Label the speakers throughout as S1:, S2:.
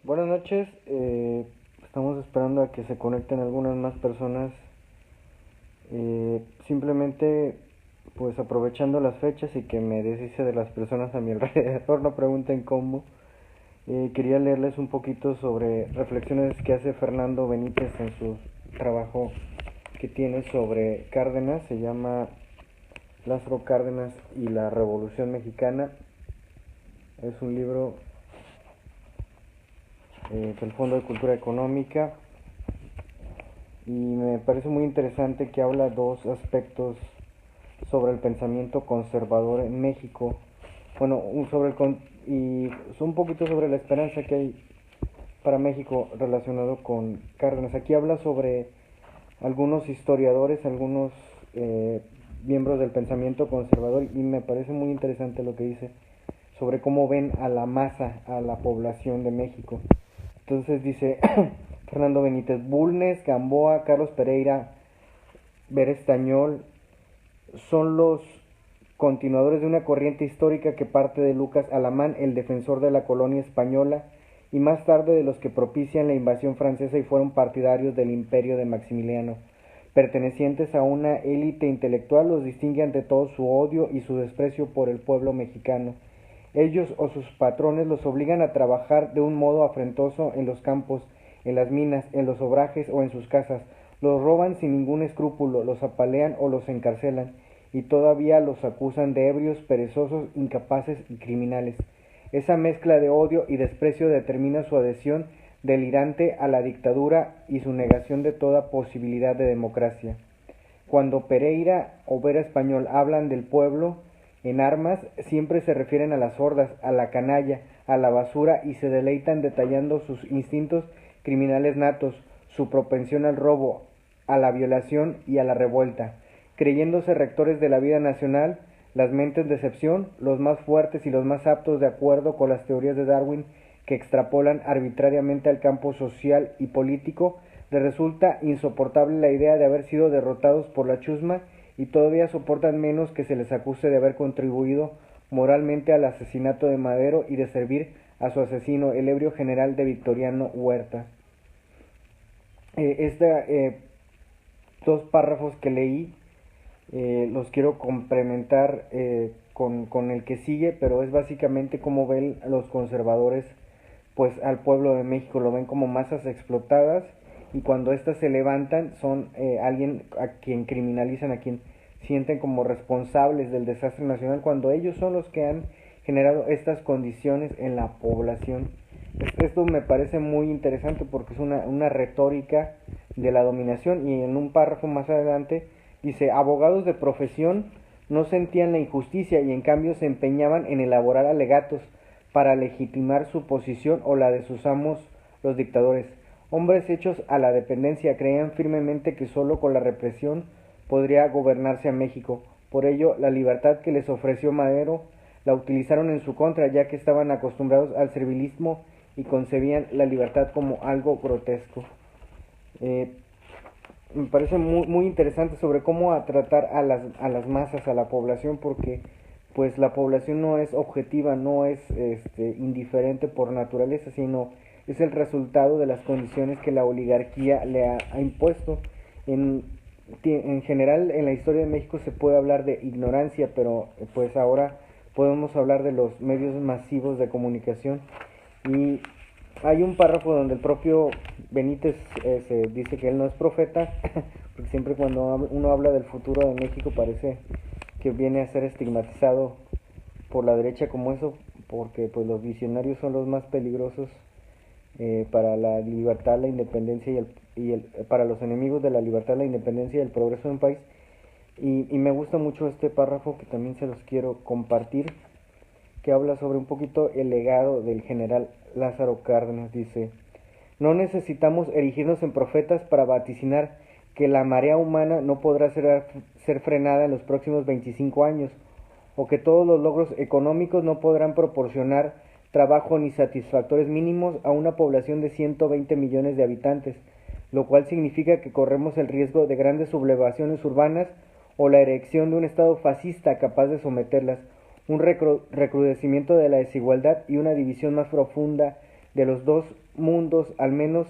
S1: Buenas noches, estamos esperando a que se conecten algunas más personas. Simplemente, pues aprovechando las fechas y que me deshice de las personas a mi alrededor, no pregunten cómo. Quería leerles un poquito sobre reflexiones que hace Fernando Benítez en su trabajo que tiene sobre Cárdenas. Se llama Lázaro Cárdenas y la Revolución Mexicana. Es un libro del Fondo de Cultura Económica y me parece muy interesante que habla dos aspectos sobre el pensamiento conservador en México. Bueno, y un poquito sobre la esperanza que hay para México relacionado con Cárdenas. Aquí habla sobre algunos historiadores, algunos eh, miembros del pensamiento conservador, y me parece muy interesante lo que dice sobre cómo ven a la masa, a la población de México. Entonces dice Fernando Benítez: Bulnes, Gamboa, Carlos Pereira, Berestañol son los continuadores de una corriente histórica que parte de Lucas Alamán, el defensor de la colonia española, y más tarde de los que propician la invasión francesa y fueron partidarios del imperio de Maximiliano. Pertenecientes a una élite intelectual, los distingue ante todo su odio y su desprecio por el pueblo mexicano. Ellos o sus patrones los obligan a trabajar de un modo afrentoso en los campos, en las minas, en los obrajes o en sus casas. Los roban sin ningún escrúpulo, los apalean o los encarcelan, y todavía los acusan de ebrios, perezosos, incapaces y criminales. Esa mezcla de odio y desprecio determina su adhesión delirante a la dictadura y su negación de toda posibilidad de democracia. Cuando Pereira o Vera Español hablan del pueblo en armas, siempre se refieren a las hordas, a la canalla, a la basura, y se deleitan detallando sus instintos criminales natos, su propensión al robo, a la violación y a la revuelta. Creyéndose rectores de la vida nacional, las mentes de excepción, los más fuertes y los más aptos de acuerdo con las teorías de Darwin que extrapolan arbitrariamente al campo social y político, les resulta insoportable la idea de haber sido derrotados por la chusma, y todavía soportan menos que se les acuse de haber contribuido moralmente al asesinato de Madero y de servir a su asesino, el ebrio general de Victoriano Huerta. Dos párrafos que leí los quiero complementar con el que sigue, pero es básicamente cómo ven los conservadores pues al pueblo de México. Lo ven como masas explotadas, y cuando éstas se levantan son alguien a quien criminalizan, a quien sienten como responsables del desastre nacional, cuando ellos son los que han generado estas condiciones en la población. Esto me parece muy interesante porque es una retórica de la dominación, y en un párrafo más adelante dice: abogados de profesión no sentían la injusticia y en cambio se empeñaban en elaborar alegatos para legitimar su posición o la de sus amos, los dictadores. Hombres hechos a la dependencia creían firmemente que solo con la represión podría gobernarse a México. Por ello, la libertad que les ofreció Madero la utilizaron en su contra, ya que estaban acostumbrados al servilismo y concebían la libertad como algo grotesco. Eh, Me parece muy interesante sobre cómo a tratar a las masas, a la población, porque pues la población no es objetiva, no es indiferente por naturaleza, sino es el resultado de las condiciones que la oligarquía le ha impuesto. En, en general, en la historia de México se puede hablar de ignorancia, pero pues ahora podemos hablar de los medios masivos de comunicación. Y hay un párrafo donde el propio Benítez se dice que él no es profeta, porque siempre cuando uno habla del futuro de México parece que viene a ser estigmatizado por la derecha como eso, porque pues los visionarios son los más peligrosos para la libertad, la independencia para los enemigos de la libertad, la independencia y el progreso de un país. Y me gusta mucho este párrafo que también se los quiero compartir, que habla sobre un poquito el legado del general Lázaro Cárdenas. Dice: no necesitamos erigirnos en profetas para vaticinar que la marea humana no podrá ser frenada en los próximos 25 años, o que todos los logros económicos no podrán proporcionar trabajo ni satisfactores mínimos a una población de 120 millones de habitantes, lo cual significa que corremos el riesgo de grandes sublevaciones urbanas o la erección de un estado fascista capaz de someterlas, un recrudecimiento de la desigualdad y una división más profunda de los dos mundos, al menos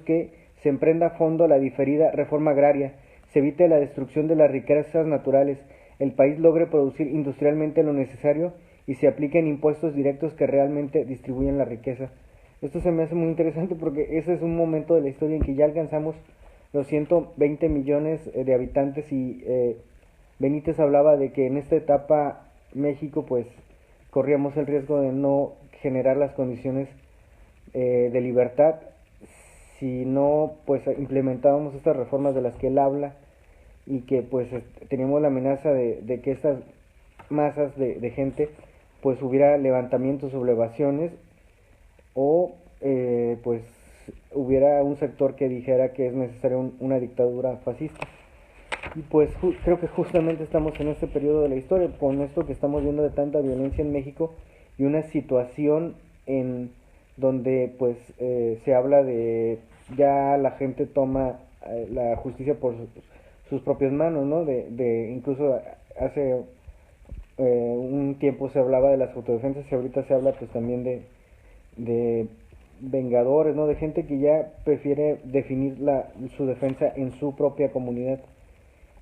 S1: que se emprenda a fondo la diferida reforma agraria, se evite la destrucción de las riquezas naturales, el país logre producir industrialmente lo necesario y se apliquen impuestos directos que realmente distribuyan la riqueza. Esto se me hace muy interesante porque ese es un momento de la historia en que ya alcanzamos los 120 millones de habitantes y Benítez hablaba de que en esta etapa México pues corríamos el riesgo de no generar las condiciones de libertad si no pues implementábamos estas reformas de las que él habla y que pues teníamos la amenaza de que estas masas de gente pues hubiera levantamientos, sublevaciones o pues hubiera un sector que dijera que es necesaria una dictadura fascista. Y pues creo que justamente estamos en este periodo de la historia, con esto que estamos viendo de tanta violencia en México y una situación en donde pues se habla de ya la gente toma la justicia por sus propias manos, ¿no? De incluso hace un tiempo se hablaba de las autodefensas y ahorita se habla pues también de vengadores, ¿no? De gente que ya prefiere definir su defensa en su propia comunidad.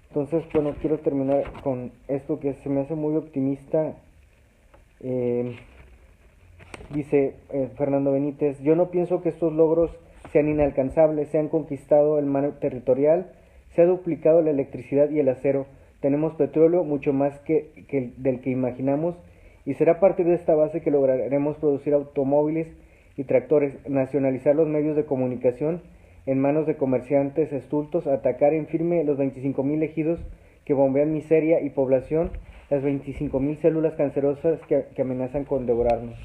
S1: Entonces, bueno, quiero terminar con esto que se me hace muy optimista. Dice Fernando Benítez, yo no pienso que estos logros sean inalcanzables, se han conquistado el mar territorial, se ha duplicado la electricidad y el acero, tenemos petróleo mucho más del que imaginamos y será a partir de esta base que lograremos producir automóviles y tractores, nacionalizar los medios de comunicación en manos de comerciantes estultos, atacar en firme los 25.000 ejidos que bombean miseria y población, las 25.000 células cancerosas que amenazan con devorarnos.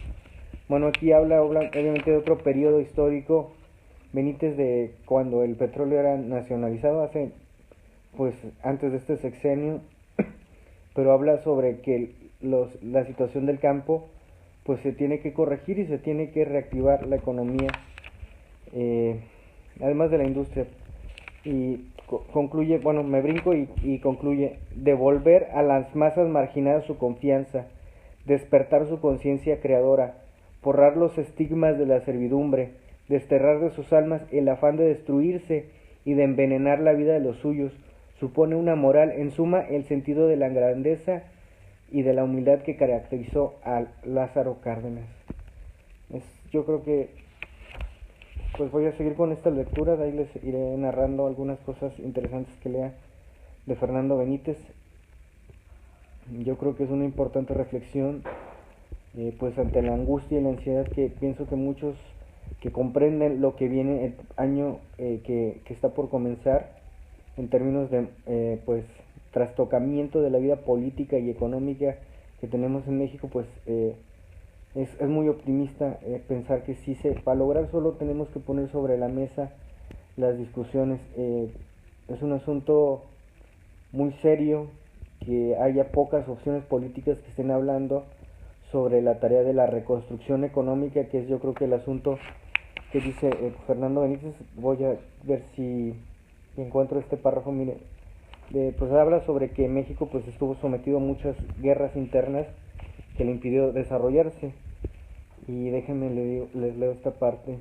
S1: Bueno, aquí habla obviamente de otro periodo histórico, Benítez, de cuando el petróleo era nacionalizado, pues antes de este sexenio, pero habla sobre que la situación del campo pues se tiene que corregir y se tiene que reactivar la economía, además de la industria. Y concluye, bueno, me brinco y concluye, devolver a las masas marginadas su confianza, despertar su conciencia creadora, borrar los estigmas de la servidumbre, desterrar de sus almas el afán de destruirse y de envenenar la vida de los suyos, supone una moral, en suma, el sentido de la grandeza y de la humildad que caracterizó a Lázaro Cárdenas. Yo creo que pues voy a seguir con esta lectura, de ahí les iré narrando algunas cosas interesantes que lea de Fernando Benítez. Yo creo que es una importante reflexión pues ante la angustia y la ansiedad que pienso que muchos que comprenden lo que viene el año que está por comenzar en términos de pues trastocamiento de la vida política y económica que tenemos en México, pues es muy optimista pensar que sí se va a lograr, solo tenemos que poner sobre la mesa las discusiones. Es un asunto muy serio que haya pocas opciones políticas que estén hablando sobre la tarea de la reconstrucción económica, que es yo creo que el asunto que dice Fernando Benítez. Voy a ver si encuentro este párrafo, mire, pues habla sobre que México pues estuvo sometido a muchas guerras internas que le impidió desarrollarse, y déjenme les leo esta parte.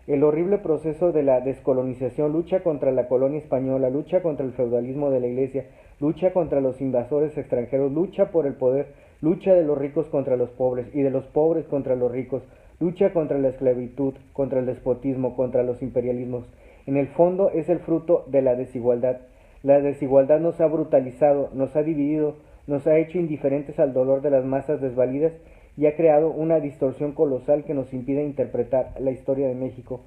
S1: El horrible proceso de la descolonización, lucha contra la colonia española, lucha contra el feudalismo de la Iglesia, lucha contra los invasores extranjeros, lucha por el poder, lucha de los ricos contra los pobres y de los pobres contra los ricos, lucha contra la esclavitud, contra el despotismo, contra los imperialismos. En el fondo es el fruto de la desigualdad. La desigualdad nos ha brutalizado, nos ha dividido, nos ha hecho indiferentes al dolor de las masas desvalidas y ha creado una distorsión colosal que nos impide interpretar la historia de México.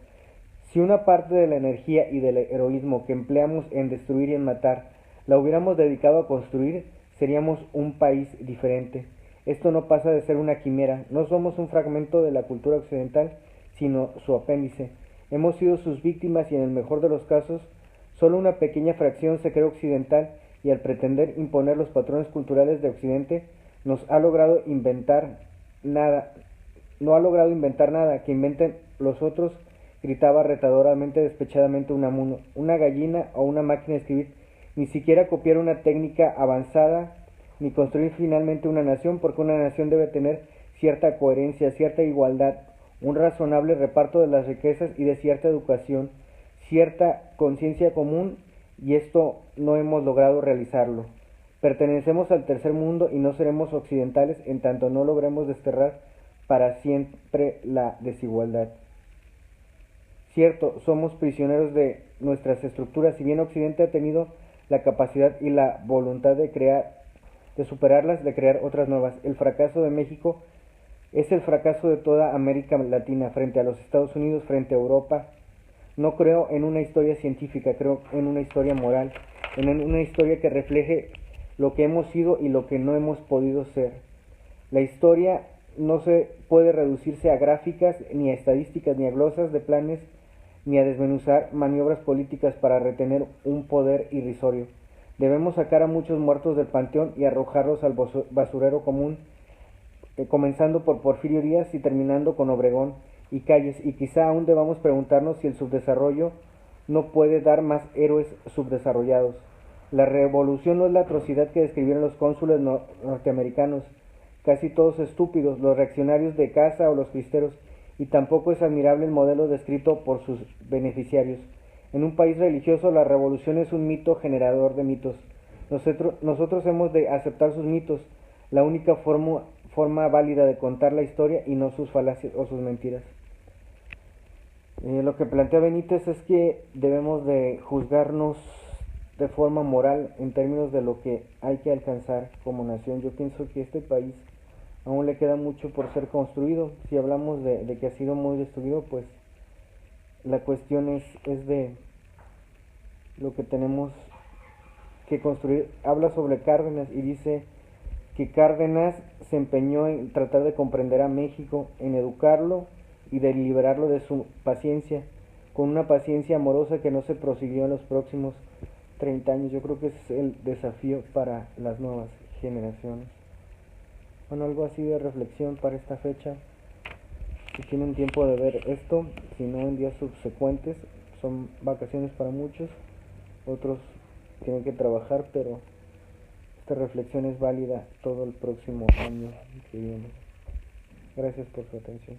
S1: Si una parte de la energía y del heroísmo que empleamos en destruir y en matar la hubiéramos dedicado a construir, seríamos un país diferente. Esto no pasa de ser una quimera, no somos un fragmento de la cultura occidental, sino su apéndice. Hemos sido sus víctimas y en el mejor de los casos, solo una pequeña fracción se cree occidental y al pretender imponer los patrones culturales de Occidente, no ha logrado inventar nada, que inventen los otros, gritaba retadoramente, despechadamente Unamuno. Una gallina o una máquina de escribir, ni siquiera copiar una técnica avanzada, ni construir finalmente una nación, porque una nación debe tener cierta coherencia, cierta igualdad, un razonable reparto de las riquezas y de cierta educación, cierta conciencia común, y esto no hemos logrado realizarlo. Pertenecemos al tercer mundo y no seremos occidentales en tanto no logremos desterrar para siempre la desigualdad. Cierto, somos prisioneros de nuestras estructuras, si bien Occidente ha tenido la capacidad y la voluntad de superarlas, de crear otras nuevas. El fracaso de México es el fracaso de toda América Latina frente a los Estados Unidos, frente a Europa. No creo en una historia científica, creo en una historia moral, en una historia que refleje lo que hemos sido y lo que no hemos podido ser. La historia no se puede reducirse a gráficas, ni a estadísticas, ni a glosas de planes, ni a desmenuzar maniobras políticas para retener un poder irrisorio. Debemos sacar a muchos muertos del panteón y arrojarlos al basurero común, comenzando por Porfirio Díaz y terminando con Obregón y Calles, y quizá aún debamos preguntarnos si el subdesarrollo no puede dar más héroes subdesarrollados. La revolución no es la atrocidad que describieron los cónsules norteamericanos, casi todos estúpidos, los reaccionarios de casa o los cristeros, y tampoco es admirable el modelo descrito por sus beneficiarios. En un país religioso la revolución es un mito generador de mitos. Nosotros hemos de aceptar sus mitos, la única forma válida de contar la historia y no sus falacias o sus mentiras. Lo que plantea Benítez es que debemos de juzgarnos de forma moral en términos de lo que hay que alcanzar como nación. Yo pienso que este país aún le queda mucho por ser construido. Si hablamos de que ha sido muy destruido, pues la cuestión es de lo que tenemos que construir. Habla sobre Cárdenas y dice que Cárdenas se empeñó en tratar de comprender a México, en educarlo y de liberarlo de su paciencia, con una paciencia amorosa que no se prosiguió en los próximos 30 años. Yo creo que ese es el desafío para las nuevas generaciones. Bueno, algo así de reflexión para esta fecha. Si tienen tiempo de ver esto, si no en días subsecuentes, son vacaciones para muchos, otros tienen que trabajar, pero esta reflexión es válida todo el próximo año que viene. Gracias por su atención.